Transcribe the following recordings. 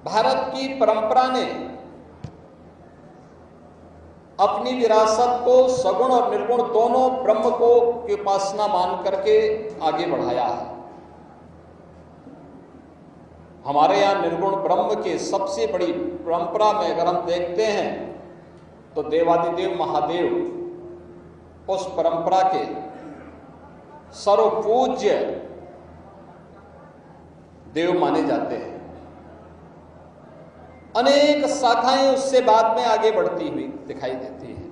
भारत की परंपरा ने अपनी विरासत को सगुण और निर्गुण दोनों ब्रह्म को की उपासना मान करके आगे बढ़ाया है। हमारे यहाँ निर्गुण ब्रह्म के सबसे बड़ी परंपरा में अगर हम देखते हैं तो देवादिदेव महादेव उस परंपरा के सर्वपूज्य देव माने जाते हैं। अनेक शाखाएं उससे बाद में आगे बढ़ती हुई दिखाई देती हैं,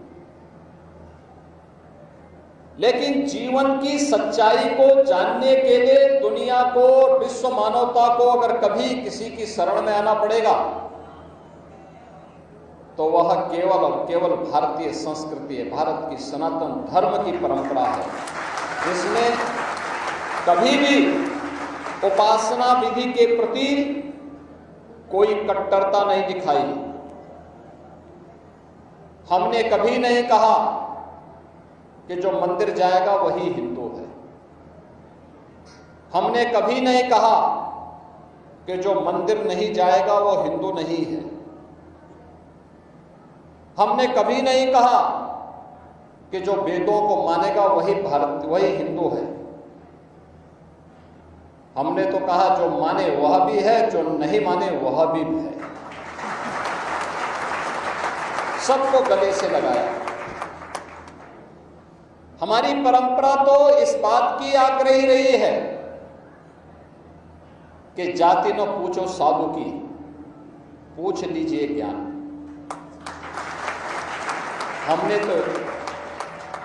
लेकिन जीवन की सच्चाई को जानने के लिए दुनिया को, विश्व मानवता को अगर कभी किसी की शरण में आना पड़ेगा तो वह केवल और केवल भारतीय संस्कृति है, भारत की सनातन धर्म की परंपरा है, जिसमें कभी भी उपासना विधि के प्रति कोई कट्टरता नहीं दिखाई। हमने कभी नहीं कहा कि जो मंदिर जाएगा वही हिंदू है। हमने कभी नहीं कहा कि जो मंदिर नहीं जाएगा वो हिंदू नहीं है। हमने कभी नहीं कहा कि जो वेदों को मानेगा वही हिंदू है। हमने तो कहा जो माने वह भी है, जो नहीं माने वह भी है। सबको गले से लगाया। हमारी परंपरा तो इस बात की आग्रही रही है कि जाति न पूछो साधु की, पूछ लीजिए ज्ञान। हमने तो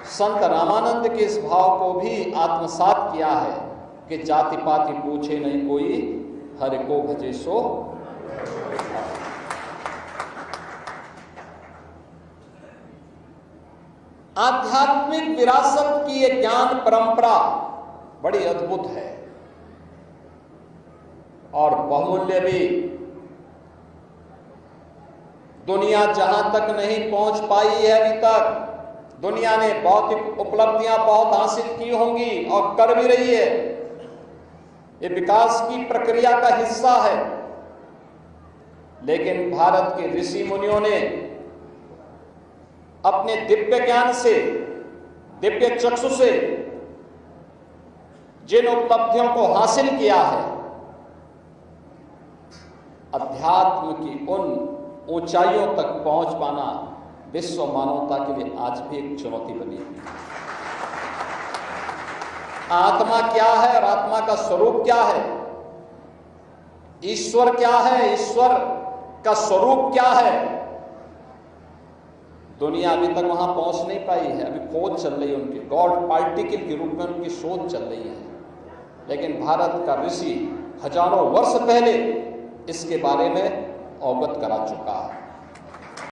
संत रामानंद के इस भाव को भी आत्मसात किया है कि जाति पाति पूछे नहीं कोई, हरि को भजे सो। आध्यात्मिक विरासत की ये ज्ञान परंपरा बड़ी अद्भुत है और बहुमूल्य भी। दुनिया जहां तक नहीं पहुंच पाई है अभी तक, दुनिया ने भौतिक उपलब्धियां बहुत हासिल की होंगी और कर भी रही है। ये विकास की प्रक्रिया का हिस्सा है, लेकिन भारत के ऋषि मुनियों ने अपने दिव्य ज्ञान से, दिव्य चक्षु से जिन उपलब्धियों को हासिल किया है, अध्यात्म की उन ऊंचाइयों तक पहुंच पाना विश्व मानवता के लिए आज भी एक चुनौती बनी है। आत्मा क्या है और आत्मा का स्वरूप क्या है, ईश्वर क्या है, ईश्वर का स्वरूप क्या है, दुनिया अभी तक वहां पहुंच नहीं पाई है। अभी खोज चल रही है उनकी, गॉड पार्टिकल के रूप में उनकी शोध चल रही है। लेकिन भारत का ऋषि हजारों वर्ष पहले इसके बारे में अवगत करा चुका है।